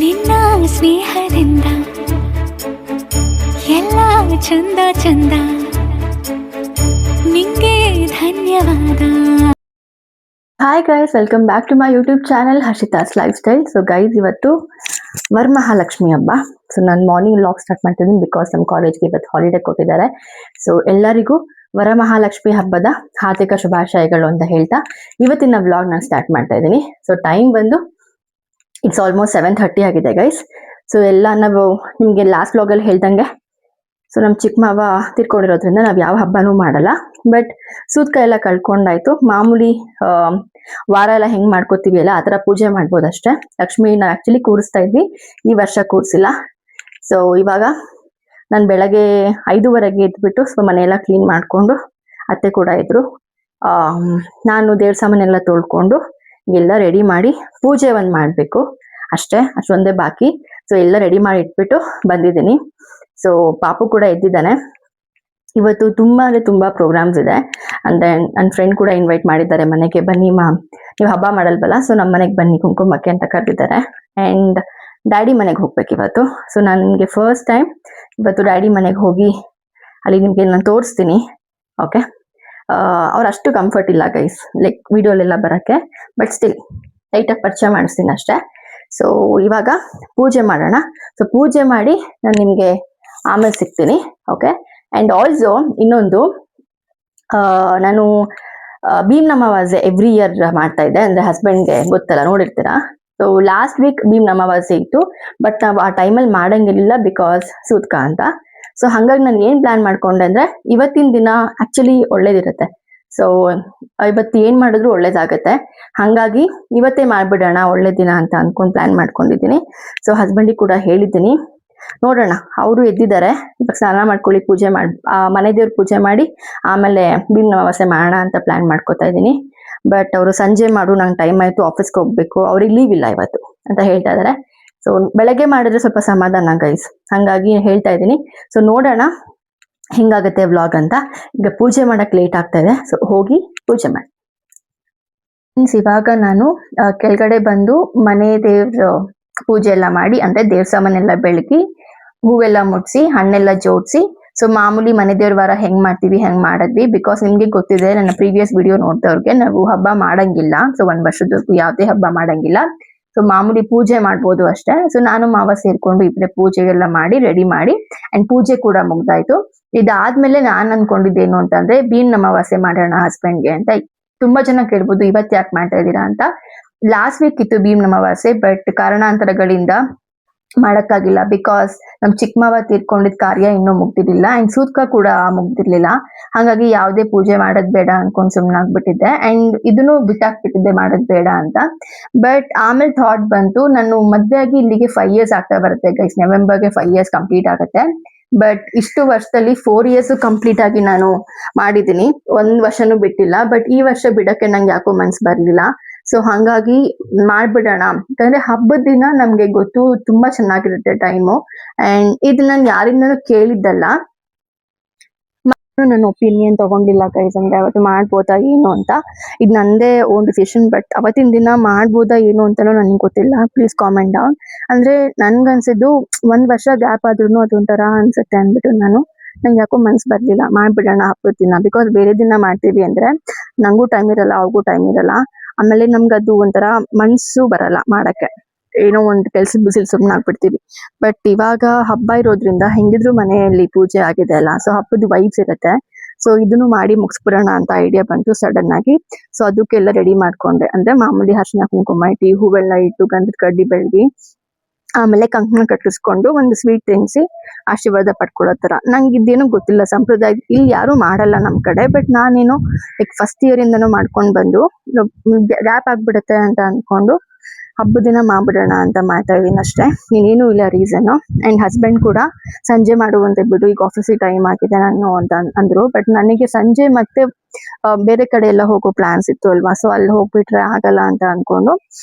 ನಿನ್ನ ಸ್ನೇಹದಿಂದ ಎಲ್ಲ ಚಂದ ಚಂದ, ನಿಂಗೆ ಧನ್ಯವಾದ. Hi guys, welcome back to my YouTube channel Harshita's life style. So guys, ಇವತ್ತು ವರಮಹಾಲಕ್ಷ್ಮಿ ಹಬ್ಬ. ಸೊ ನಾನು ಮಾರ್ನಿಂಗ್ ವ್ಲಾಗ್ ಸ್ಟಾರ್ಟ್ ಮಾಡ್ತಿದ್ದೀನಿ ಬಿಕಾಸ್ ನಮ್ಮ ಕಾಲೇಜ್ಗೆ ಇವತ್ತು ಹಾಲಿಡೇ ಕೊಟ್ಟಿದ್ದಾರೆ. ಸೊ ಎಲ್ಲರಿಗೂ ವರಮಹಾಲಕ್ಷ್ಮಿ ಹಬ್ಬದ ಹಾರ್ದಿಕ ಶುಭಾಶಯಗಳು ಅಂತ ಹೇಳ್ತಾ ಇವತ್ತಿನ ವ್ಲಾಗ್ ನಾನು ಸ್ಟಾರ್ಟ್ ಮಾಡ್ತಾ ಇದ್ದೀನಿ. ಸೊ ಟೈಮ್ ಬಂದು ಇಟ್ಸ್ ಆಲ್ಮೋಸ್ಟ್ 7:30 ಆಗಿದೆ ಗೈಸ್. ಸೊ ಎಲ್ಲ ನಾವು ನಿಮಗೆ ಲಾಸ್ಟ್ ವ್ಲಾಗಲ್ಲಿ ಹೇಳ್ದಂಗೆ, ಸೊ ನಮ್ಮ ಚಿಕ್ಕ ಮಾವ ತಿರ್ಕೊಂಡಿರೋದ್ರಿಂದ ನಾವು ಯಾವ ಹಬ್ಬನೂ ಮಾಡಲ್ಲ. ಬಟ್ ಸೂತ್ಕ ಎಲ್ಲ ಕಳ್ಕೊಂಡಾಯ್ತು. ಮಾಮೂಲಿ ವಾರ ಎಲ್ಲ ಹೆಂಗ್ ಮಾಡ್ಕೋತೀವಿ ಅಲ್ಲ, ಆ ಥರ ಪೂಜೆ ಮಾಡ್ಬೋದಷ್ಟೇ. ಲಕ್ಷ್ಮಿನ ಆ್ಯಕ್ಚುಲಿ ಕೂರಿಸ್ತಾ ಇದ್ವಿ, ಈ ವರ್ಷ ಕೂರಿಸಿಲ್ಲ. ಸೊ ಇವಾಗ ನಾನು ಬೆಳಗ್ಗೆ 5:30ಗೆ ಎದ್ಬಿಟ್ಟು ಸೊ ಮನೆಯೆಲ್ಲ ಕ್ಲೀನ್ ಮಾಡಿಕೊಂಡು, ಅತ್ತೆ ಕೂಡ ಇದ್ರು, ನಾನು ದೇವ್ರ ಸಾಮಾನೆಲ್ಲ ತೊಳ್ಕೊಂಡು ಎಲ್ಲ ರೆಡಿ ಮಾಡಿ ಪೂಜೆ ಒಂದು ಮಾಡಬೇಕು ಅಷ್ಟೇ, ಅಷ್ಟೊಂದೇ ಬಾಕಿ. ಸೊ ಎಲ್ಲ ರೆಡಿ ಮಾಡಿ ಇಟ್ಬಿಟ್ಟು ಬಂದಿದ್ದೀನಿ. ಸೊ ಪಾಪು ಕೂಡ ಎದ್ದಿದ್ದಾನೆ. ಇವತ್ತು ತುಂಬಾ ಅಂದರೆ ತುಂಬ ಪ್ರೋಗ್ರಾಮ್ಸ್ ಇದೆ. ಅಂದರೆ ನನ್ನ ಫ್ರೆಂಡ್ ಕೂಡ ಇನ್ವೈಟ್ ಮಾಡಿದ್ದಾರೆ ಮನೆಗೆ, ಬನ್ನಿ ನೀವು ಹಬ್ಬ ಮಾಡಲ್ವಲ್ಲ, ಸೊ ನಮ್ಮ ಮನೆಗೆ ಬನ್ನಿ ಕುಂಕುಮಕ್ಕೆ ಅಂತ ಕರೆದಿದ್ದಾರೆ. ಆ್ಯಂಡ್ ಡ್ಯಾಡಿ ಮನೆಗೆ ಹೋಗ್ಬೇಕು ಇವತ್ತು. ಸೊ ನನಗೆ ಫಸ್ಟ್ ಟೈಮ್ ಇವತ್ತು ಡ್ಯಾಡಿ ಮನೆಗೆ ಹೋಗಿ ಅಲ್ಲಿ ನಿಮಗೆ ನಾನು ತೋರಿಸ್ತೀನಿ. ಓಕೆ, ಅವ್ರು ಅಷ್ಟು ಕಂಫರ್ಟ್ ಇಲ್ಲ ಗೈಸ್, ಲೈಕ್ ವಿಡಿಯೋಲೆಲ್ಲ ಬರೋಕ್ಕೆ. ಬಟ್ ಸ್ಟಿಲ್ ಲೈಟಾಗಿ ಪರಿಚಯ ಮಾಡಿಸ್ತೀನಿ ಅಷ್ಟೇ. ಸೊ ಇವಾಗ ಪೂಜೆ ಮಾಡೋಣ. ಸೊ ಪೂಜೆ ಮಾಡಿ ನಾನು ನಿಮಗೆ ಆಮೇಲೆ ಸಿಗ್ತೀನಿ. ಓಕೆ, ಆ್ಯಂಡ್ ಆಲ್ಸೋ ಇನ್ನೊಂದು, ನಾನು ಭೀಮ್ ಅಮಾವಾಸ್ಯೆ ಎವ್ರಿ ಇಯರ್ ಮಾಡ್ತಾ ಇದ್ದೆ. ಅಂದರೆ ಹಸ್ಬೆಂಡ್ಗೆ ಗೊತ್ತಲ್ಲ, ನೋಡಿರ್ತೀರಾ. ಸೊ ಲಾಸ್ಟ್ ವೀಕ್ ಭೀಮ್ ಅಮಾವಾಸ್ಯೆ ಇತ್ತು, ಬಟ್ ನಾವು ಆ ಟೈಮಲ್ಲಿ ಮಾಡಂಗಿರಲಿಲ್ಲ ಬಿಕಾಸ್ ಸೂತ್ಕ ಅಂತ. ಸೊ ಹಾಗಾಗಿ ನಾನು ಏನು ಪ್ಲಾನ್ ಮಾಡ್ಕೊಂಡೆ ಅಂದರೆ, ಇವತ್ತಿನ ದಿನ ಆ್ಯಕ್ಚುಲಿ ಒಳ್ಳೇದಿರುತ್ತೆ. ಸೊ ಇವತ್ತು ಏನು ಮಾಡಿದ್ರು ಒಳ್ಳೇದಾಗತ್ತೆ, ಹಾಗಾಗಿ ಇವತ್ತೇ ಮಾಡಿಬಿಡೋಣ ಒಳ್ಳೆ ದಿನ ಅಂತ ಅಂದ್ಕೊಂಡು ಪ್ಲಾನ್ ಮಾಡ್ಕೊಂಡಿದ್ದೀನಿ. ಸೊ ಹಸ್ಬೆಂಡಿಗೆ ಕೂಡ ಹೇಳಿದ್ದೀನಿ, ನೋಡೋಣ. ಅವರು ಎದ್ದಿದ್ದಾರೆ, ಇವಾಗ ಸ್ನಾನ ಮಾಡ್ಕೊಳ್ಳಿ, ಪೂಜೆ ಮಾಡಿ ಮನೆ ದೇವ್ರ ಪೂಜೆ ಮಾಡಿ ಆಮೇಲೆ ಭೀಮ್ ಅಮಾವಾಸ್ಯೆ ಮಾಡೋಣ ಅಂತ ಪ್ಲಾನ್ ಮಾಡ್ಕೊತಾ ಇದ್ದೀನಿ. ಬಟ್ ಅವರು ಸಂಜೆ ಮಾಡು, ನಂಗೆ ಟೈಮ್ ಆಯಿತು, ಆಫೀಸ್ಗೆ ಹೋಗ್ಬೇಕು, ಅವ್ರಿಗೆ ಲೀವ್ ಇಲ್ಲ ಇವತ್ತು ಅಂತ ಹೇಳ್ತಾ ಇದ್ದಾರೆ. ಸೊ ಬೆಳಗ್ಗೆ ಮಾಡಿದ್ರೆ ಸ್ವಲ್ಪ ಸಮಾಧಾನ ಗೈಸ್, ಹಾಗಾಗಿ ಹೇಳ್ತಾ ಇದ್ದೀನಿ. ಸೊ ನೋಡೋಣ ಹೆಂಗಾಗತ್ತೆ ವ್ಲಾಗ್ ಅಂತ. ಈಗ ಪೂಜೆ ಮಾಡಕ್ಕೆ ಲೇಟ್ ಆಗ್ತಾ ಇದೆ, ಸೊ ಹೋಗಿ ಪೂಜೆ ಮಾಡಿ. ಇವಾಗ ನಾನು ಕೆಳಗಡೆ ಬಂದು ಮನೆ ದೇವ್ರ ಪೂಜೆ ಎಲ್ಲ ಮಾಡಿ, ಅಂದರೆ ದೇವ್ರ ಸಾಮಾನೆಲ್ಲ ಬೆಳಗಿ, ಹೂವೆಲ್ಲ ಮುಟ್ಸಿ, ಹಣ್ಣೆಲ್ಲ ಜೋಡಿಸಿ. ಸೊ ಮಾಮೂಲಿ ಮನೆ ದೇವ್ರ ವಾರ ಹೆಂಗ್ ಮಾಡ್ತೀವಿ ಹೆಂಗ್ ಮಾಡಿದ್ವಿ. ಬಿಕಾಸ್ ನಿಮ್ಗೆ ಗೊತ್ತಿದೆ, ನನ್ನ ಪ್ರೀವಿಯಸ್ ವಿಡಿಯೋ ನೋಡಿದವ್ರಿಗೆ, ನಾವು ಹಬ್ಬ ಮಾಡಂಗಿಲ್ಲ. ಸೊ 1 ವರ್ಷದವರೆಗೂ ಯಾವುದೇ ಹಬ್ಬ ಮಾಡಂಗಿಲ್ಲ. ಸೊ ಮಾಮೂಲಿ ಪೂಜೆ ಮಾಡ್ಬೋದು ಅಷ್ಟೇ. ಸೊ ನಾನು ಮಾವ ಸೇರ್ಕೊಂಡು ಇಬ್ಬರೇ ಪೂಜೆಗೆಲ್ಲ ಮಾಡಿ ರೆಡಿ ಮಾಡಿ, ಅಂಡ್ ಪೂಜೆ ಕೂಡ ಮುಗ್ದಾಯ್ತು. ಇದಾದ್ಮೇಲೆ ನಾನು ಅನ್ಕೊಂಡಿದ್ದೇನು ಅಂತಂದ್ರೆ, ಭೀಮ್ ಅಮಾವಾಸ್ಯೆ ಮಾಡೋಣ ಹಸ್ಬೆಂಡ್ಗೆ ಅಂತ. ತುಂಬಾ ಜನ ಕೇಳ್ಬೋದು, ಇವತ್ತು ಯಾಕೆ ಮಾಡ್ತಾ ಇದ್ದೀರಾ ಅಂತ. ಲಾಸ್ಟ್ ವೀಕ್ ಇತ್ತು ಭೀಮ್ ಅಮಾವಾಸ್ಯೆ, ಬಟ್ ಕಾರಣಾಂತರಗಳಿಂದ ಮಾಡಕ್ಕಾಗಿಲ್ಲ. ಬಿಕಾಸ್ ನಮ್ ಚಿಕ್ಕ ಮಾವ ತೀರ್ಕೊಂಡಿದ್ ಕಾರ್ಯ ಇನ್ನೂ ಮುಗ್ದಿರ್ಲಿಲ್ಲ, ಅಂಡ್ ಸೂತ್ಕ ಕೂಡ ಮುಗ್ದಿರ್ಲಿಲ್ಲ. ಹಾಗಾಗಿ ಯಾವುದೇ ಪೂಜೆ ಮಾಡೋದ್ ಬೇಡ ಅನ್ಕೊಂಡ್ ಸುಮ್ನಾಗ್ಬಿಟ್ಟಿದ್ದೆ. ಅಂಡ್ ಇದನ್ನು ಬಿಟ್ಟಾಕ್ಬಿಟ್ಟಿದ್ದೆ, ಮಾಡೋದ್ ಬೇಡ ಅಂತ. ಬಟ್ ಆಮೇಲೆ ಥಾಟ್ ಬಂತು, ನಾನು ಮದ್ವೆ ಆಗಿ ಇಲ್ಲಿಗೆ 5 years ಆಗ್ತಾ ಬರುತ್ತೆ ಗೈಸ್. ನವೆಂಬರ್ಗೆ 5 years ಕಂಪ್ಲೀಟ್ ಆಗುತ್ತೆ. ಬಟ್ ಇಷ್ಟು ವರ್ಷದಲ್ಲಿ 4 years ಕಂಪ್ಲೀಟ್ ಆಗಿ ನಾನು ಮಾಡಿದ್ದೀನಿ, 1 ವರ್ಷನೂ ಬಿಟ್ಟಿಲ್ಲ. ಬಟ್ ಈ ವರ್ಷ ಬಿಡಕ್ಕೆ ನಂಗೆ ಯಾಕೋ ಮನ್ಸು ಬರ್ಲಿಲ್ಲ. ಸೊ ಹಾಗಾಗಿ ಮಾಡ್ಬಿಡೋಣ, ಯಾಕಂದ್ರೆ ಹಬ್ಬದ ದಿನ ನಮ್ಗೆ ಗೊತ್ತು ತುಂಬಾ ಚೆನ್ನಾಗಿರುತ್ತೆ ಟೈಮು. ಅಂಡ್ ಇದು ನಾನು ಯಾರಿಂದನೂ ಕೇಳಿದ್ದಲ್ಲ, ನನ್ನ ಒಪಿನಿಯನ್ ತಗೊಂಡಿಲ್ಲ ಗೈಸ್. ಅಂದ್ರೆ ಅವತ್ತು ಮಾಡ್ಬೋದಾ ಏನು ಅಂತ, ಇದು ನಂದೇ ಓನ್ ಡಿಸಿಷನ್. ಬಟ್ ಅವತ್ತಿನ ದಿನ ಮಾಡ್ಬೋದಾ ಏನು ಅಂತಾನೂ ನನ್ಗೆ ಗೊತ್ತಿಲ್ಲ. Please comment down. ಅಂದ್ರೆ ನನ್ಗನ್ಸಿದ್ದು 1 ವರ್ಷ ಗ್ಯಾಪ್ ಆದ್ರೂ ಅದೊಂಥರ ಅನ್ಸುತ್ತೆ ಅಂದ್ಬಿಟ್ಟು ನಂಗೆ ಯಾಕೋ ಮನ್ಸು ಬರ್ಲಿಲ್ಲ, ಮಾಡ್ಬಿಡೋಣ ಹಬ್ಬದ ದಿನ. ಬಿಕಾಸ್ ಬೇರೆ ದಿನ ಮಾಡ್ತೀವಿ ಅಂದ್ರೆ ನಂಗೂ ಟೈಮ್ ಇರಲ್ಲ, ಅವ್ರಿಗೂ ಟೈಮ್ ಇರಲ್ಲ. ಆಮೇಲೆ ನಮ್ಗೆ ಅದು ಒಂಥರ ಮನ್ಸು ಬರಲ್ಲ ಮಾಡಕ್ಕೆ, ಏನೋ ಒಂದು ಕೆಲ್ಸದ ಬಿಸಿಲು ಸುಮ್ಮನೆ ಆಗ್ಬಿಡ್ತೀವಿ. ಬಟ್ ಇವಾಗ ಹಬ್ಬ ಇರೋದ್ರಿಂದ ಹೆಂಗಿದ್ರು ಮನೆಯಲ್ಲಿ ಪೂಜೆ ಆಗಿದೆ ಅಲ್ಲ, ಸೊ ಹಬ್ಬದ ವೈಬ್ಸ್ ಇರುತ್ತೆ. ಸೊ ಇದನ್ನು ಮಾಡಿ ಮುಗಿಸ್ಬಿಡೋಣ ಅಂತ ಐಡಿಯಾ ಬಂತು ಸಡನ್ ಆಗಿ. ಸೊ ಅದಕ್ಕೆಲ್ಲ ರೆಡಿ ಮಾಡ್ಕೊಂಡೆ. ಅಂದ್ರೆ ಮಾಮೂಲಿ ಅರಿಶಿನ ಕುಂಕುಮ ಇಟ್ಟು, ಹೂವೆಲ್ಲ ಇಟ್ಟು, ಗಂಧದ ಕಡ್ಡಿ ಬೆಳಗಿ, ಆಮೇಲೆ ಕಂಕಣ ಕಟ್ಟಿಸ್ಕೊಂಡು ಒಂದು ಸ್ವೀಟ್ ತಿನ್ಸಿ ಆಶೀರ್ವಾದ ಪಡ್ಕೊಳ್ಳೋ ತರ. ನಂಗೆ ಇದೇನು ಗೊತ್ತಿಲ್ಲ, ಸಂಪ್ರದಾಯ ಇಲ್ಲಿ ಯಾರು ಮಾಡಲ್ಲ ನಮ್ ಕಡೆ. ಬಟ್ ನಾನೇನು ಲೈಕ್ ಫಸ್ಟ್ ಇಯರ್ ಇಂದನೂ ಮಾಡ್ಕೊಂಡು ಬಂದು ಗ್ಯಾಪ್ ಆಗ್ಬಿಡುತ್ತೆ ಅಂತ ಅನ್ಕೊಂಡು ಹಬ್ಬದ ದಿನ ಮಾಡ್ಬಿಡೋಣ ಅಂತ ಮಾಡ್ತಾ ಇದೀನಿ ಅಷ್ಟೇ, ಇನ್ನೇನು ಇಲ್ಲ ರೀಸನ್. ಅಂಡ್ ಹಸ್ಬೆಂಡ್ ಕೂಡ ಸಂಜೆ ಮಾಡುವಂತ ಬಿಡು, ಈಗ ಆಫೀಸಿಗೆ ಟೈಮ್ ಆಗಿದೆ ನಾನು ಅಂತ ಅಂದ್ರು. ಬಟ್ ನನಗೆ ಸಂಜೆ ಮತ್ತೆ ಬೇರೆ ಕಡೆ ಎಲ್ಲ ಹೋಗೋ ಪ್ಲಾನ್ಸ್ ಇತ್ತು ಅಲ್ವಾ. ಸೊ ಅಲ್ಲಿ ಹೋಗ್ಬಿಟ್ರೆ ಆಗಲ್ಲ ಅಂತ ಅನ್ಕೊಂಡು,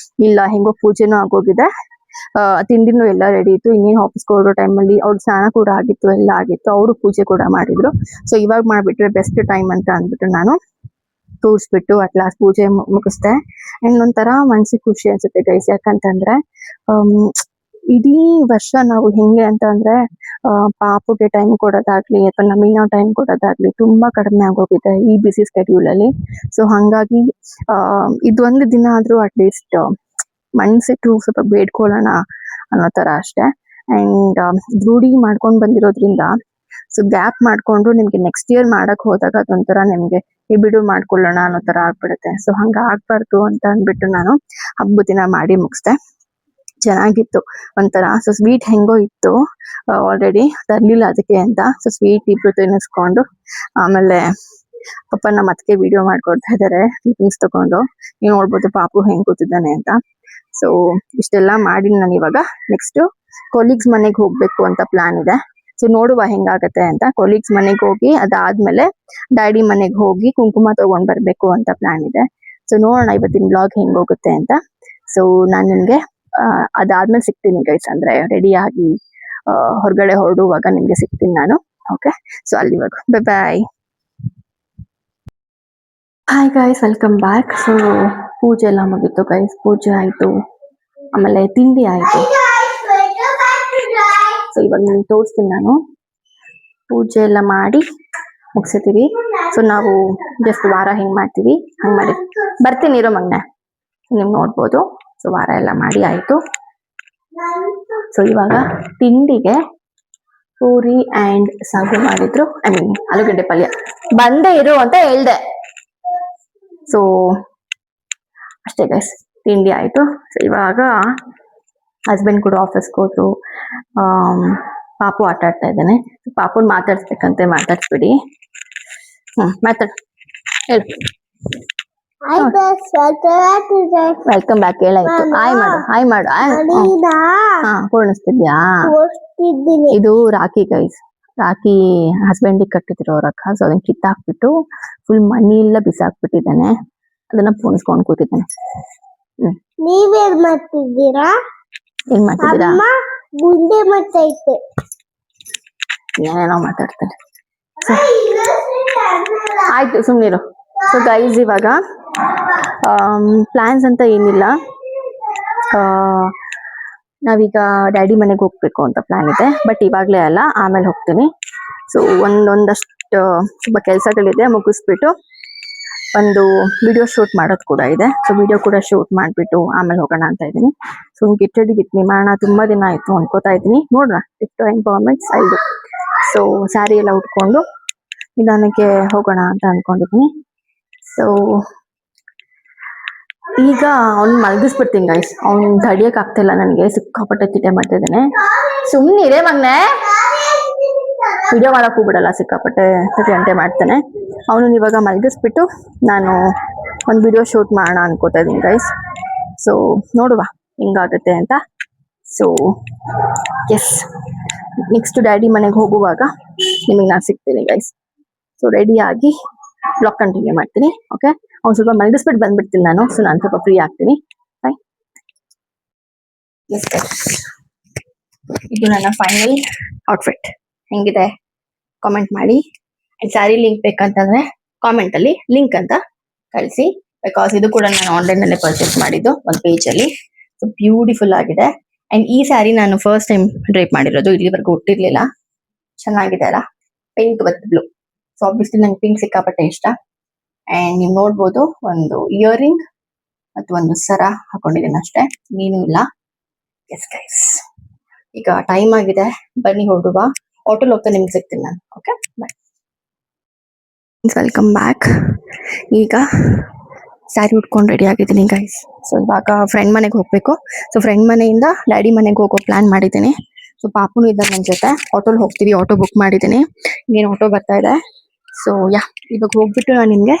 ಇಲ್ಲ ಹೆಂಗೋ ಪೂಜೆನೂ ಆಗೋಗಿದೆ, ತಿಂಡಿನೂ ಎಲ್ಲ ರೆಡಿ ಇತ್ತು. ಇನ್ನೇನು ಆಫೀಸ್ಗೆ ಹೊರಡೋ ಟೈಮಲ್ಲಿ ಅವ್ರ ಸ್ನಾನ ಕೂಡ ಆಗಿತ್ತು, ಎಲ್ಲ ಆಗಿತ್ತು, ಅವರು ಪೂಜೆ ಕೂಡ ಮಾಡಿದ್ರು. ಸೊ ಇವಾಗ ಮಾಡ್ಬಿಟ್ರೆ ಬೆಸ್ಟ್ ಟೈಮ್ ಅಂತ ಅಂದ್ಬಿಟ್ಟು ನಾನು ತೋರಿಸ್ಬಿಟ್ಟು ಅಟ್ ಲಾಸ್ಟ್ ಪೂಜೆ ಮುಗಿಸ್ದೆ. ಅಂಡ್ ಒಂಥರ ಮನ್ಸಿಗೆ ಖುಷಿ ಅನ್ಸುತ್ತೆ ಗೈಸ್. ಯಾಕಂತಂದ್ರೆ ಇಡೀ ವರ್ಷ ನಾವು ಹೆಂಗೆ ಅಂತ ಅಂದ್ರೆ ಪಾಪುಗೆ ಟೈಮ್ ಕೊಡೋದಾಗ್ಲಿ ಅಥವಾ ನಮಗೆ ನಾವು ಟೈಮ್ ಕೊಡೋದಾಗ್ಲಿ ತುಂಬಾ ಕಡಿಮೆ ಆಗೋಗಿದೆ ಈ ಬಿಸಿ ಸ್ಕೆಡ್ಯೂಲ್ ಅಲ್ಲಿ. ಸೊ ಹಂಗಾಗಿ ಇದೊಂದು ದಿನ ಆದ್ರೂ ಅಟ್ಲೀಸ್ಟ್ ಮನ್ಸಿಟ್ಟು ಸ್ವಲ್ಪ ಬೇಡ್ಕೊಳ್ಳೋಣ ಅನ್ನೋ ತರ ಅಷ್ಟೇ. ಅಂಡ್ ರೂಢಿ ಮಾಡ್ಕೊಂಡ್ ಬಂದಿರೋದ್ರಿಂದ ಸೊ ಗ್ಯಾಪ್ ಮಾಡ್ಕೊಂಡು ನಿಮ್ಗೆ ನೆಕ್ಸ್ಟ್ ಇಯರ್ ಮಾಡಕ್ ಹೋದಾಗ ಅದೊಂಥರ ನಿಮ್ಗೆ ಈ ಬಿಡು ಮಾಡ್ಕೊಳ್ಳೋಣ ಅನ್ನೋ ತರ ಆಗ್ಬಿಡುತ್ತೆ. ಸೊ ಹಂಗ ಆಗ್ಬಾರ್ದು ಅಂತ ಅಂದ್ಬಿಟ್ಟು ನಾನು ಹಬ್ಬದ ದಿನ ಮಾಡಿ ಮುಗಿಸ್ದೆ. ಚೆನ್ನಾಗಿತ್ತು ಒಂಥರ. ಸೊ ಸ್ವೀಟ್ ಹೆಂಗೋ ಇತ್ತು, ಆಲ್ರೆಡಿ ತರ್ಲಿಲ್ಲ ಅದಕ್ಕೆ ಅಂತ. ಸೊ ಸ್ವೀಟ್ ಇಬ್ರು ತಿನ್ನಿಸ್ಕೊಂಡು ಆಮೇಲೆ ಪಾಪ ನಮ್ಮ ಅತ್ತಿಗೆ ವಿಡಿಯೋ ಮಾಡ್ಕೊಡ್ತಾ ಇದಾರೆ ಕ್ಲಿಪ್ಪಿಂಗ್ಸ್ ತಗೊಂಡು. ನೀವು ನೋಡ್ಬೋದು ಪಾಪು ಹೆಂಗ್ ಕೂತಿದ್ದಾನೆ ಅಂತ. ಸೊ ಇಷ್ಟೆಲ್ಲ ಮಾಡಿ ನಾನು ಇವಾಗ ನೆಕ್ಸ್ಟ್ ಕೊಲೀಗ್ಸ್ ಮನೆಗೆ ಹೋಗ್ಬೇಕು ಅಂತ ಪ್ಲಾನ್ ಇದೆ. ಸೊ ನೋಡುವ ಹೆಂಗಾಗತ್ತೆ ಅಂತ. ಕೊಲೀಗ್ಸ್ ಮನೆಗೆ ಹೋಗಿ ಅದಾದ್ಮೇಲೆ ಡ್ಯಾಡಿ ಮನೆಗೆ ಹೋಗಿ ಕುಂಕುಮ ತಗೊಂಡ್ ಬರ್ಬೇಕು ಅಂತ ಪ್ಲಾನ್ ಇದೆ. ಸೊ ನೋಡೋಣ ಇವತ್ತಿನ ಬ್ಲಾಗ್ ಹೆಂಗ್ ಹೋಗುತ್ತೆ ಅಂತ. ಸೊ ನಾನ್ ನಿಮ್ಗೆ ಅದಾದ್ಮೇಲೆ ಸಿಗ್ತೀನಿ ಗೈಸ್. ಅಂದ್ರೆ ರೆಡಿ ಆಗಿ ಹೊರಗಡೆ ಹೊರಡುವಾಗ ನಿಮ್ಗೆ ಸಿಗ್ತೀನಿ ನಾನು. ಓಕೆ, ಸೊ ಅಲ್ಲಿವಾಗ bye bye. Hi guys, welcome back. So ಪೂಜೆ ಎಲ್ಲ ಮುಗೀತು ಗೈಸ್. ಪೂಜೆ ಆಯ್ತು, ಆಮೇಲೆ ತಿಂಡಿ ಆಯ್ತು. ಸೊ ಇವಾಗ ನಿಮ್ಗೆ ತೋರಿಸ್ತೀನಿ ನಾನು. ಪೂಜೆ ಎಲ್ಲ ಮಾಡಿ ಮುಗಿಸಿದೀವಿ. ಸೊ ನಾವು ಜಸ್ಟ್ ವಾರ ಹೆಂಗ್ ಮಾಡ್ತೀವಿ ಹಂಗ್ ಮಾಡಿ ಬರ್ತೀನಿ ಇರೋ ಮಗ್ನೆ. ನಿಮ್ಗೆ ನೋಡ್ಬೋದು. ಸೊ ವಾರ ಎಲ್ಲ ಮಾಡಿ ಆಯ್ತು. ಸೊ ಇವಾಗ ತಿಂಡಿಗೆ ಪೂರಿ ಅಂಡ್ ಸಾಗು ಮಾಡಿದ್ರು. ಐ ಮೀನ್ ಆಲೂಗಡ್ಡೆ ಪಲ್ಯ. ಬಂದೇ ಇರು ಅಂತ ಹೇಳ್ದೆ. ಸೊ ಅಷ್ಟೇ ಗೈಸ್, ತಿಂಡಿ ಆಯ್ತು. ಸೊ ಇವಾಗ ಹಸ್ಬೆಂಡ್ ಕೂಡ ಆಫೀಸ್ಗೆ ಹೋದ್ರು. ಪಾಪು ಆಟ ಆಡ್ತಾ ಇದ್ದಾನೆ. ಪಾಪುನ್ ಮಾತಾಡ್ಸ್ಬೇಕಂತೆ, ಮಾತಾಡ್ಸ್ಬಿಡಿ. ಮಾತಾಡ್ ಹೇಳು. ವೆಲ್ಕಮ್ ಬ್ಯಾಕ್ ಹೇಳಾಯ್ತು. ಹಾಯ್ ಮಾಡು, ಹಾಯ್ ಮಾಡು. ಹಾ ಪೂರ್ಣಿಸ್ತಿದ್ಯಾ? ಇದು ರಾಖಿ ಗೈಸ್. ರಾಖಿ ಹಸ್ಬೆಂಡಿಗೆ ಕಟ್ಟಿದ್ರು ಅವ್ರ ಅಕ್ಕ. ಸೊ ಅದನ್ನ ಕಿತ್ತಾಕ್ಬಿಟ್ಟು ಫುಲ್ ಮಣ್ಣಿ ಎಲ್ಲ ಬಿಸಾಕ್ಬಿಟ್ಟಿದ್ದಾನೆ. ಅದನ್ನ ಪೂರ್ಣಿಸ್ಕೊಂಡ್ ಕೂತಿದ್ದಾನೆ. ನೀವೇನ್ ಮಾಡ್ತಿದ್ದೀರಾ? ಏನ್ ಮಾಡ್ತಿದ್ದೀರಾ? ಗುಂಡೆ ಮಾಡ್ತೈತೆ. ಏನೇನೋ ಮಾತಾಡ್ತಾರೆ. ಆಯ್ತು ಸುಮ್ನಿರು. ಸೊ ಗೈಸ್ ಇವಾಗ ಪ್ಲಾನ್ಸ್ ಅಂತ ಏನಿಲ್ಲ. ನಾವೀಗ ಡ್ಯಾಡಿ ಮನೆಗೆ ಹೋಗ್ಬೇಕು ಅಂತ ಪ್ಲಾನ್ ಇದೆ. ಬಟ್ ಇವಾಗ್ಲೇ ಅಲ್ಲ, ಆಮೇಲೆ ಹೋಗ್ತೀನಿ. ಸೊ ಒಂದಷ್ಟು ಸ್ವಲ್ಪ ಕೆಲ್ಸಗಳಿದೆ, ಮುಗಿಸ್ಬಿಟ್ಟು ಒಂದು ವಿಡಿಯೋ ಶೂಟ್ ಮಾಡೋದು ಕೂಡ ಇದೆ. ಸೊ ವಿಡಿಯೋ ಕೂಡ ಶೂಟ್ ಮಾಡ್ಬಿಟ್ಟು ಆಮೇಲೆ ಹೋಗೋಣ ಅಂತ ಇದ್ದೀನಿ. So get ready with me ಮಾಡೋಣ. ತುಂಬಾ ದಿನ ಆಯ್ತು ಅನ್ಕೋತಾ ಇದ್ದೀನಿ. ನೋಡೋಣ tip empowerment side. So sari ಎಲ್ಲ ಉಟ್ಕೊಂಡು ನಿಧಾನಕ್ಕೆ ಹೋಗೋಣ ಅಂತ ಅನ್ಕೊಂಡಿದ್ದೀನಿ. ಸೊ ಈಗ ಅವ್ನ್ ಮಲಗಿಸ್ಬಿಡ್ತೀನಿ ಗೈಸ್. ಅವ್ನ್ ತಡಿಯಕ್ ಆಗ್ತಿಲ್ಲ ನನಗೆ, ಸಿಕ್ಕಾಪಟ್ಟೆ ತಿಟ್ಟೆ ಮಾಡ್ತಿದ್ದಾನೆ. ಸುಮ್ನೆ ಇರೇ ಮಗ್ನೆ, ವಿಡಿಯೋ ಮಾಡಕ್ಕೂ ಬಿಡಲ್ಲ, ಸಿಕ್ಕಾಪಟ್ಟೆ ಗಂಟೆ ಮಾಡ್ತಾನೆ. ಅವನು ಇವಾಗ ಮಲಗಿಸ್ಬಿಟ್ಟು ನಾನು ಒಂದು ವಿಡಿಯೋ ಶೂಟ್ ಮಾಡೋಣ ಅನ್ಕೋತಾ ಇದ್ದೀನಿ ಗೈಸ್. ಸೊ ನೋಡುವ ಹೆಂಗಾಗುತ್ತೆ ಅಂತ. ಸೊ ಎಸ್, ನೆಕ್ಸ್ಟ್ ಡ್ಯಾಡಿ ಮನೆಗೆ ಹೋಗುವಾಗ ನಿಮಗೆ ನಾನು ಸಿಗ್ತೀನಿ ಗೈಸ್. ಸೊ ರೆಡಿ ಆಗಿ ಬ್ಲಾಗ್ ಕಂಟಿನ್ಯೂ ಮಾಡ್ತೀನಿ. ಓಕೆ, ಅವ್ನು ಸ್ವಲ್ಪ ಮಲಗಿಸ್ಬಿಟ್ಟು ಬಂದ್ಬಿಡ್ತೀನಿ ನಾನು. ಸೊ ನಾನು ಸ್ವಲ್ಪ ಫ್ರೀ ಆಗ್ತೀನಿ. ಬಾಯ್. ಎಸ್ ಗೈಸ್, ಇದು ನನ್ನ ಫೈನಲ್ ಔಟ್ಫಿಟ್. ಹೆಂಗಿದೆ ಕಾಮೆಂಟ್ ಮಾಡಿ. ಸ್ಯಾರಿ ಲಿಂಕ್ ಬೇಕಂತಂದ್ರೆ ಕಾಮೆಂಟ್ ಅಲ್ಲಿ ಲಿಂಕ್ ಅಂತ ಕಳಿಸಿ. ಬಿಕಾಸ್ ಇದು ಕೂಡ ನಾನು ಆನ್ಲೈನ್ ಅಲ್ಲೇ ಪರ್ಚೇಸ್ ಮಾಡಿದ್ದು ಒಂದು ಪೇಜ್ ಅಲ್ಲಿ. ಸೊ ಬ್ಯೂಟಿಫುಲ್ ಆಗಿದೆ. ಅಂಡ್ ಈ ಸ್ಯಾರಿ ನಾನು ಫಸ್ಟ್ ಟೈಮ್ ಡ್ರೇಪ್ ಮಾಡಿರೋದು, ಇಲ್ಲಿವರೆಗೂ ಹುಟ್ಟಿರ್ಲಿಲ್ಲ. ಚೆನ್ನಾಗಿದೆ ಅಲ್ಲ, pink with blue. So obviously ನಂಗೆ ಪಿಂಕ್ ಸಿಕ್ಕಾಪಟ್ಟೆ ಇಷ್ಟ. ಅಂಡ್ ನೀವು ನೋಡ್ಬೋದು ಒಂದು ಇಯರಿಂಗ್ ಮತ್ತು ಒಂದು ಸರ ಹಾಕೊಂಡಿದ್ದೀನಿ ಅಷ್ಟೇ, ನೀನು ಇಲ್ಲ. ಎಸ್ ಗೈಸ್, ಈಗ ಟೈಮ್ ಆಗಿದೆ, ಬನ್ನಿ ಹೊರಡುವ. ಆಟೋಲ್ ಹೋಗ್ತಾ ನಿಮ್ಗೆ ಸಿಗ್ತೀನಿ ನಾನು. Okay bye. Welcome back. ಈಗ ಸ್ಯಾರಿ ಉಟ್ಕೊಂಡು ರೆಡಿ ಆಗಿದ್ದೀನಿ ಗೈಸ್. ಸೊ ಇವಾಗ ಫ್ರೆಂಡ್ ಮನೆಗೆ ಹೋಗ್ಬೇಕು. ಸೊ ಫ್ರೆಂಡ್ ಮನೆಯಿಂದ ಡ್ಯಾಡಿ ಮನೆಗೆ ಹೋಗೋ ಪ್ಲಾನ್ ಮಾಡಿದ್ದೀನಿ. ಸೊ ಪಾಪುನು ಇದ್ದಾರೆ ನನ್ನ ಜೊತೆ. ಆಟೋಲ್ ಹೋಗ್ತೀವಿ, ಆಟೋ ಬುಕ್ ಮಾಡಿದ್ದೀನಿ. ಇನ್ನೇನು ಆಟೋ ಬರ್ತಾ ಇದೆ. ಸೊ ಯಾ, ಇವಾಗ ಹೋಗ್ಬಿಟ್ಟು ನಾನು ನಿಮಗೆ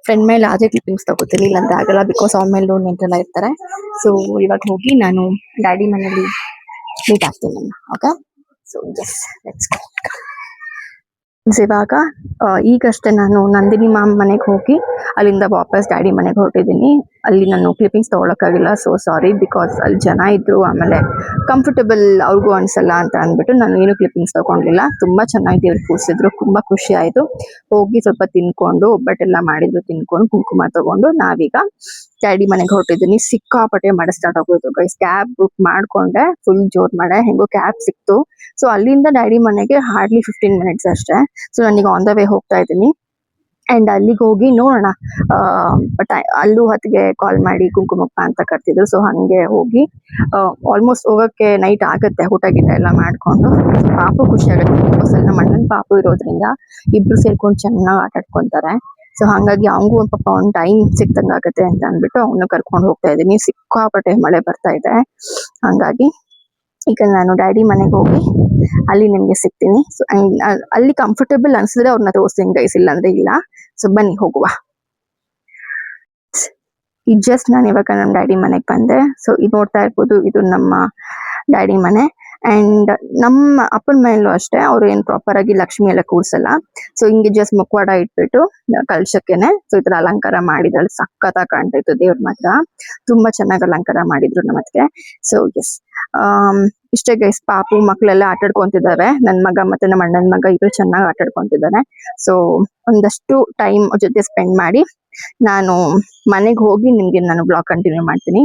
ಫ್ರೆಂಡ್ ಮೇಲೆ ಅದೇ ಕ್ಲಿಪ್ಪಿಂಗ್ಸ್ ತಗೋತೀನಿ, ಇಲ್ಲಾಂದ್ರೆ ಆಗಲ್ಲ. ಬಿಕಾಸ್ ಆಮೇಲೆ ನೆಂಟೆಲ್ಲ ಇರ್ತಾರೆ. ಸೊ ಇವಾಗ ಹೋಗಿ ನಾನು ಡ್ಯಾಡಿ ಮನೇಲಿ ಮೀಟ್ ಆಗ್ತೀನಿ ನನ್ನ. Okay, so yes, let's go. ಇವಾಗ ಈಗಷ್ಟೇ ನಾನು ನಂದಿನಿ ಮ್ಯಾಮ್ ಮನೆಗೆ ಹೋಗಿ ಅಲ್ಲಿಂದ ವಾಪಸ್ ಡ್ಯಾಡಿ ಮನೆಗೆ ಹೊರಟಿದ್ದೀನಿ. ಅಲ್ಲಿ ನಾನು ಕ್ಲಿಪ್ಪಿಂಗ್ಸ್ ತೊಗೊಳಕ್ಕಾಗಿಲ್ಲ. ಸೊ ಸಾರಿ, ಬಿಕಾಸ್ ಅಲ್ಲಿ ಜನ ಇದ್ರು, ಆಮೇಲೆ ಕಂಫರ್ಟಬಲ್ ಅವ್ರಿಗೂ ಅನ್ಸಲ್ಲ ಅಂತ ಅಂದ್ಬಿಟ್ಟು ನಾನು ಏನು ಕ್ಲಿಪ್ಪಿಂಗ್ಸ್ ತಗೊಂಡಿಲ್ಲ. ತುಂಬಾ ಚೆನ್ನಾಗಿ ದೇವ್ರು ಕೂರಿಸಿದ್ರು, ತುಂಬಾ ಖುಷಿ ಆಯ್ತು. ಹೋಗಿ ಸ್ವಲ್ಪ ತಿನ್ಕೊಂಡು, ಒಬ್ಬಟ್ಟೆಲ್ಲ ಮಾಡಿದ್ರು, ತಿನ್ಕೊಂಡು ಕುಂಕುಮ ತಗೊಂಡು ನಾವೀಗ ಡ್ಯಾಡಿ ಮನೆಗೆ ಹೊರಟಿದ್ದೀನಿ. ಸಿಕ್ಕಾಪಟ್ಟೆ ಮಳೆ ಸ್ಟಾರ್ಟ್ ಆಗೋಯ್ತು ಗೈಸ್. ಕ್ಯಾಬ್ ಬುಕ್ ಮಾಡ್ಕೊಂಡೆ, ಫುಲ್ ಜೋರ್ ಮಳೆ, ಹೆಂಗೋ ಕ್ಯಾಬ್ ಸಿಕ್ತು. ಸೊ ಅಲ್ಲಿಂದ ಡ್ಯಾಡಿ ಮನೆಗೆ ಹಾರ್ಡ್ಲಿ 15 ಮಿನಿಟ್ಸ್ ಅಷ್ಟೇ. ಸೊ ನಾನೀಗ ಆನ್ ದ ವೇ ಹೋಗ್ತಾ ಇದ್ದೀನಿ. ಅಂಡ್ ಅಲ್ಲಿಗೆ ಹೋಗಿ ನೋಡೋಣ. ಬಟ್ ಅಲ್ಲೂ ಹೊತ್ತಿಗೆ ಕಾಲ್ ಮಾಡಿ ಕುಂಕುಮಪ್ಪ ಅಂತ ಕರ್ತಿದ್ರು. ಸೊ ಹಂಗೆ ಹೋಗಿ ಆಲ್ಮೋಸ್ಟ್ ಹೋಗಕ್ಕೆ ನೈಟ್ ಆಗತ್ತೆ, ಊಟ ಗೀಟ ಎಲ್ಲ ಮಾಡ್ಕೊಂಡು. ಪಾಪು ಖುಷಿ ಆಗುತ್ತೆ, ಬಿಕಾಸ್ ಅಲ್ಲಿ ನಮ್ಮ ಅಣ್ಣನ ಪಾಪು ಇರೋದ್ರಿಂದ ಇಬ್ರು ಸೇರ್ಕೊಂಡು ಚೆನ್ನಾಗಿ ಆಟ ಆಡ್ಕೊಂತಾರೆ. ಸೊ ಹಂಗಾಗಿ ಅವಂಗೂ ಒಂದ್ ಪಾಪ ಒಂದ್ ಟೈಮ್ ಸಿಕ್ತಂಗ ಆಗತ್ತೆ ಅಂತ ಅಂದ್ಬಿಟ್ಟು ಅವನು ಕರ್ಕೊಂಡು ಹೋಗ್ತಾ ಇದ್ದೀನಿ. ಸಿಕ್ಕಾಪಟ್ಟೆ ಮಳೆ ಬರ್ತಾ ಇದೆ, ಹಂಗಾಗಿ ಈಗ ನಾನು ಡ್ಯಾಡಿ ಮನೆಗೆ ಹೋಗಿ ಅಲ್ಲಿ ನಿಮ್ಗೆ ಸಿಗ್ತೀನಿ. ಸೊ ಅಲ್ಲಿ ಕಂಫರ್ಟೇಬಲ್ ಅನ್ಸಿದ್ರೆ ಅವ್ರನ್ನ ತೋರಿಸ್ತೀನಿ ಗೈಸ್, ಇಲ್ಲ ಅಂದ್ರೆ ಇಲ್ಲ. ಸೊ ಬನ್ನಿ ಹೋಗುವ. ಈಗ ಜಸ್ಟ್ ನಾನು ಇವಾಗ ನಮ್ಮ ಡ್ಯಾಡಿ ಮನೆಗೆ ಬಂದೆ. ಸೊ ಇದು ನೋಡ್ತಾ ಇರ್ಬೋದು, ಇದು ನಮ್ಮ ಡ್ಯಾಡಿ ಮನೆ. ಅಂಡ್ ನಮ್ಮ ಅಪ್ಪನ ಮನೆಯಲ್ಲೂ ಅಷ್ಟೇ, ಅವ್ರು ಏನ್ ಪ್ರಾಪರ್ ಆಗಿ ಲಕ್ಷ್ಮಿ ಎಲ್ಲ ಕೂರ್ಸಲ್ಲ. ಸೊ ಹಿಂಗೆ ಜಸ್ಟ್ ಮುಖವಾಡ ಇಟ್ಬಿಟ್ಟು ಕಳ್ಸಕ್ಕೆನೆ ಸೊ ಈ ತರ ಅಲಂಕಾರ ಮಾಡಿದ್ರಲ್ಲಿ ಸಖತ್ತಾಗಿ ಕಾಣ್ತಾ ಇತ್ತು. ದೇವ್ರ ಮಾತ್ರ ತುಂಬಾ ಚೆನ್ನಾಗಿ ಅಲಂಕಾರ ಮಾಡಿದ್ರು ನಮ್ಮತ್ಗೆ. ಸೊ ಎಸ್, ಇಷ್ಟೇ ಗೈಸ್. ಪಾಪು ಮಕ್ಳೆಲ್ಲ ಆಟ ಆಡ್ಕೊಂತಿದ್ದಾರೆ. ನನ್ ಮಗ ಮತ್ತೆ ನಮ್ಮ ಅಣ್ಣನ ಮಗ ಇಬ್ರು ಚೆನ್ನಾಗಿ ಆಟ ಆಡ್ಕೊಂತಿದ್ದಾರೆ. ಸೊ ಒಂದಷ್ಟು ಟೈಮ್ ಜೊತೆ ಸ್ಪೆಂಡ್ ಮಾಡಿ ನಾನು ಮನೆಗೆ ಹೋಗಿ ನಿಮ್ಗೆ ನಾನು ಬ್ಲಾಗ್ ಕಂಟಿನ್ಯೂ ಮಾಡ್ತೀನಿ.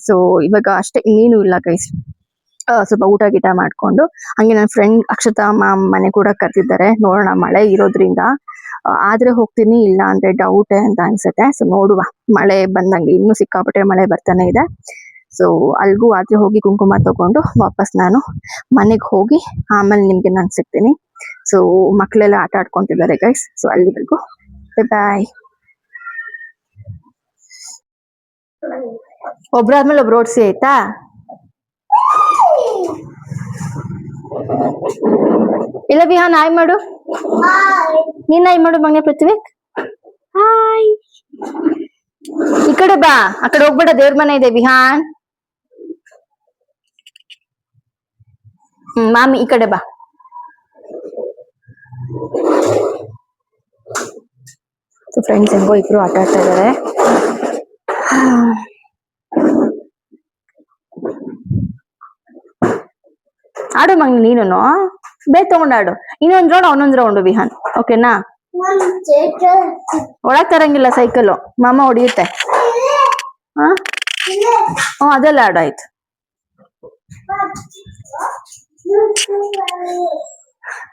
ಸೊ ಇವಾಗ ಅಷ್ಟೇ, ಇನ್ನೇನು ಇಲ್ಲ ಗೈಸ್. ಸ್ವಲ್ಪ ಊಟ ಗೀಟ ಮಾಡ್ಕೊಂಡು ಹಂಗೆ ನನ್ನ ಫ್ರೆಂಡ್ ಅಕ್ಷತಾ ಮ್ಯಾಮ್ ಮನೆ ಕೂಡ ಕರ್ತಿದ್ದಾರೆ. ನೋಡೋಣ, ಮಳೆ ಇರೋದ್ರಿಂದ ಆದ್ರೆ ಹೋಗ್ತೀನಿ, ಇಲ್ಲ ಅಂದ್ರೆ ಡೌಟ್ ಅಂತ ಅನ್ಸುತ್ತೆ. ಸೊ ನೋಡುವ, ಮಳೆ ಬಂದಂಗೆ ಇನ್ನೂ ಸಿಕ್ಕಾಪಟ್ಟೆ ಮಳೆ ಬರ್ತಾನೆ ಇದೆ. ಸೊ ಅಲ್ಗೂ ಆದ್ರೆ ಹೋಗಿ ಕುಂಕುಮ ತಗೊಂಡು ವಾಪಸ್ ನಾನು ಮನೆಗೆ ಹೋಗಿ ಆಮೇಲೆ ನಿಮ್ಗೆ ನಾನು ಸಿಗ್ತೀನಿ. ಸೊ ಮಕ್ಳೆಲ್ಲ ಆಟ ಆಡ್ಕೊಂತಿದ್ದಾರೆ ಗೈಸ್. ಸೊ ಅಲ್ಲಿವರೆಗೂ ಬಾಯ್. ಒಬ್ರಾದ್ಮೇಲೆ ಒಬ್ರು ಓಡಿಸಿ ಆಯ್ತಾ? ಇಲ್ಲ ವಿಹಾನ್, ಹಾಯ್ ಮಾಡು. ನೀನ್ ಹಾಯ್ ಮಾಡು ಮಗನೇ. ಪೃಥ್ವಿಕ್ ಹಾಯ್. ಈ ಕಡೆ ಬಾ, ಆ ಕಡೆ ಹೋಗ್ಬೇಡ, ದೇವ್ರ ಮನೆ ಇದೆ ವಿಹಾನ್. ಮಾಮಿ ಈ ಕಡೆ ಬಾ. ಸೊ ಫ್ರೆಂಡ್ಸ್ ಹೆಂಗೋ ಇಬ್ರು ಆಟ ಆಡ್ತಾ ಇದಾರೆ. ಆಡು ಮಗ ನೀನು, ಬೇಗ ತಗೊಂಡು ಆಡು. ಇನ್ನೊಂದ್ ರೌಂಡು ವಿಹಾನ್, ಓಕೆನಾ? ಒಳಗ್ ತರಂಗಿಲ್ಲ ಸೈಕಲ್, ಮಾಮ ಹೊಡಿಯುತ್ತೆ. ಅದೆಲ್ಲ ಆಡು, ಆಯ್ತು.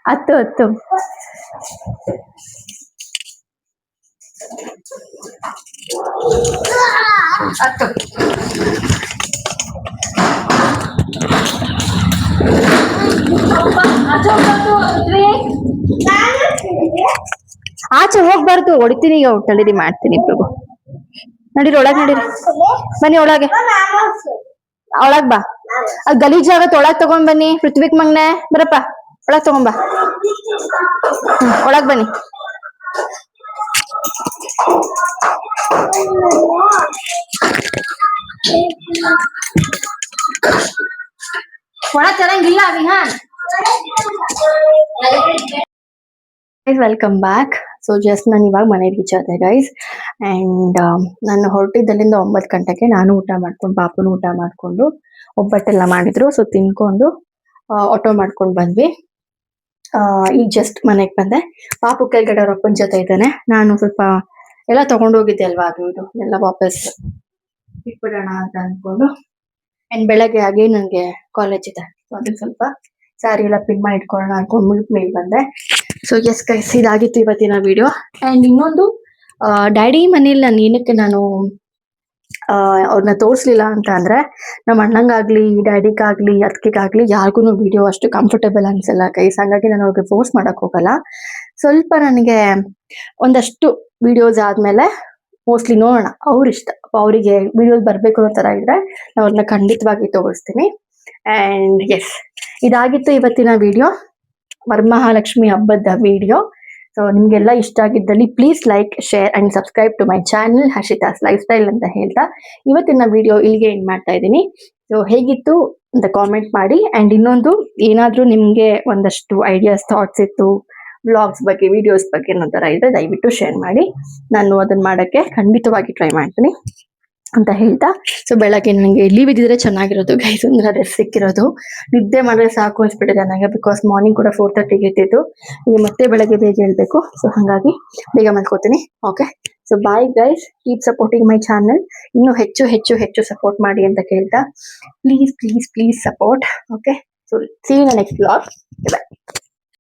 ಹತ್ತು ಆಚೆ ಹೋಗ್ಬಾರ್ದು, ಹೊಡಿತೀನಿ. ಈಗ ತಡೀರಿ, ಮಾಡ್ತೀನಿ ಇಬ್ರಿಗೂ. ನಡೀರಿ ಒಳಗ್, ನಡೀರಿ ಬನ್ನಿ ಒಳಗೆ. ಒಳಗ್ ಬಾ, ಅದ್ ಗಲೀಜಾಗತ್, ಒಳಗ್ ತಗೊಂಡ್ ಬನ್ನಿ. ಪೃಥ್ವಿಕ್ ಮಗ್ನೆ ಬರಪ್ಪ, ಒಳಗ್ ತಗೊಂಬಾ. ಒಳಗ್ ಬನ್ನಿ. ಒಳಗ್ ತರಂಗಿಲ್ಲ Vihaan. Welcome back. So just ನಾನು ಇವಾಗ ಮನೆಗೆ ರೀಚ್ ಆದೆ ಗೈಸ್. ಅಂಡ್ ನಾನು ಹೊರಟಿದ್ದಲ್ಲಿಂದ 9 ಗಂಟೆಗೆ ನಾನು ಊಟ ಮಾಡ್ಕೊಂಡು, ಪಾಪನು ಊಟ ಮಾಡ್ಕೊಂಡು, ಒಬ್ಬಟ್ಟೆಲ್ಲ ಮಾಡಿದ್ರು. ಸೊ ತಿನ್ಕೊಂಡು ಆಟೋ ಮಾಡ್ಕೊಂಡು ಬಂದ್ವಿ. ಈಗ ಜಸ್ಟ್ ಮನೆಗೆ ಬಂದೆ. ಪಾಪು ಕೆಳಗಡೆ ಅವ್ರ ಅಪ್ಪನ ಜೊತೆ ಇದ್ದಾನೆ. ನಾನು ಸ್ವಲ್ಪ ಎಲ್ಲ ತಗೊಂಡೋಗಿದ್ದೆ ಅಲ್ವಾ, ಅದು ಇದು ಎಲ್ಲ ವಾಪಸ್ ಇಟ್ಬಿಡೋಣ ಅಂತ ಅನ್ಕೊಂಡು. ಅಂಡ್ ಬೆಳಗ್ಗೆ ಆಗಿ ನನಗೆ ಕಾಲೇಜ್ ಇದೆ, ಸೊ ಅದಕ್ಕೆ ಸ್ವಲ್ಪ ಸ್ಯಾರಿ ಎಲ್ಲ ಪಿನ್ ಮಾಡಿ ಇಟ್ಕೊಳ್ಳೋಣ ಅನ್ಕೊಂಡು ಮುಲ್ಕ್ ಮೇಲೆ ಬಂದೆ. ಸೊ ಎಸ್ ಗೈಸ್, ಇದಾಗಿತ್ತು ಇವತ್ತಿನ ವಿಡಿಯೋ. ಅಂಡ್ ಇನ್ನೊಂದು, ಡ್ಯಾಡಿ ಮನೇಲಿ ನಾನು ಏನಕ್ಕೆ ನಾನು ಅವ್ರನ್ನ ತೋರಿಸ್ಲಿಲ್ಲ ಅಂತ ಅಂದ್ರೆ, ನಮ್ಮ ಅಣ್ಣಂಗಾಗ್ಲಿ, ಡ್ಯಾಡಿಗಾಗ್ಲಿ, ಅದಕ್ಕಾಗ್ಲಿ ಯಾರಿಗೂ ವಿಡಿಯೋ ಅಷ್ಟು ಕಂಫರ್ಟೇಬಲ್ ಅನ್ಸಲ್ಲ ಗೈಸ್. ಹಾಗಾಗಿ ನಾನು ಅವ್ರಿಗೆ ಫೋರ್ಸ್ ಮಾಡಕ್ ಹೋಗಲ್ಲ. ಸ್ವಲ್ಪ ನನಗೆ ಒಂದಷ್ಟು ವಿಡಿಯೋಸ್ ಆದ್ಮೇಲೆ ಮೋಸ್ಟ್ಲಿ ನೋಡೋಣ, ಅವ್ರ ಇಷ್ಟ. ಅವರಿಗೆ ವಿಡಿಯೋಸ್ ಬರ್ಬೇಕು ಅನ್ನೋ ತರ ಇದ್ರೆ ನಾನು ಅವ್ರನ್ನ ಖಂಡಿತವಾಗಿ ತೋರಿಸ್ತೀನಿ. ಅಂಡ್ ಎಸ್, ಇದಾಗಿತ್ತು ಇವತ್ತಿನ ವಿಡಿಯೋ, ವರಮಹಾಲಕ್ಷ್ಮಿ ಹಬ್ಬದ ವಿಡಿಯೋ. ಸೊ ನಿಮ್ಗೆಲ್ಲ ಇಷ್ಟ ಆಗಿದ್ದಲ್ಲಿ please like, share and subscribe to my channel Harshita's life style ಅಂತ ಹೇಳ್ತಾ ಇವತ್ತಿನ ವಿಡಿಯೋ ಇಲ್ಲಿಗೆ ಎಂಡ್ ಮಾಡ್ತಾ ಇದ್ದೀನಿ. ಸೊ ಹೇಗಿತ್ತು ಅಂತ ಕಾಮೆಂಟ್ ಮಾಡಿ. ಅಂಡ್ ಇನ್ನೊಂದು, ಏನಾದ್ರೂ ನಿಮ್ಗೆ ಒಂದಷ್ಟು ಐಡಿಯಾಸ್, ಥಾಟ್ಸ್ ಇತ್ತು ವ್ಲಾಗ್ಸ್ ಬಗ್ಗೆ, ವಿಡಿಯೋಸ್ ಬಗ್ಗೆ ಅನ್ನೋ ತರ ಇದ್ರೆ ದಯವಿಟ್ಟು ಶೇರ್ ಮಾಡಿ. ನಾನು ಅದನ್ನ ಮಾಡಕ್ಕೆ ಖಂಡಿತವಾಗಿ ಟ್ರೈ ಮಾಡ್ತೀನಿ ಅಂತ ಹೇಳ್ತಾ, ಸೊ ಬೆಳಗ್ಗೆ ನನಗೆ ಲೀವ್ ಇದ್ದಿದ್ರೆ ಚೆನ್ನಾಗಿರೋದು ಗೈಸ್, ಅಂದ್ರೆ ರೆಸ್ಟ್ ಸಿಕ್ಕಿರೋದು. ನಿದ್ದೆ ಮಾಡಿದ್ರೆ ಸಾಕು ಅನ್ಸ್ಬಿಟ್ಟಿದೆ ನನಗೆ, ಬಿಕಾಸ್ ಮಾರ್ನಿಂಗ್ ಕೂಡ 4:30ಗೆ ಇದ್ದಿದ್ದು. ಈಗ ಮತ್ತೆ ಬೆಳಗ್ಗೆ ಬೇಗ ಹೇಳ್ಬೇಕು. ಸೊ ಹಾಗಾಗಿ ಬೇಗ ಮಲ್ಕೋತೀನಿ. Okay, so bye guys, keep supporting my channel. ಇನ್ನೂ ಹೆಚ್ಚು ಹೆಚ್ಚು ಹೆಚ್ಚು ಸಪೋರ್ಟ್ ಮಾಡಿ ಅಂತ ಕೇಳ್ತಾ, please please please support. Okay, so see you in the next vlog. Bye.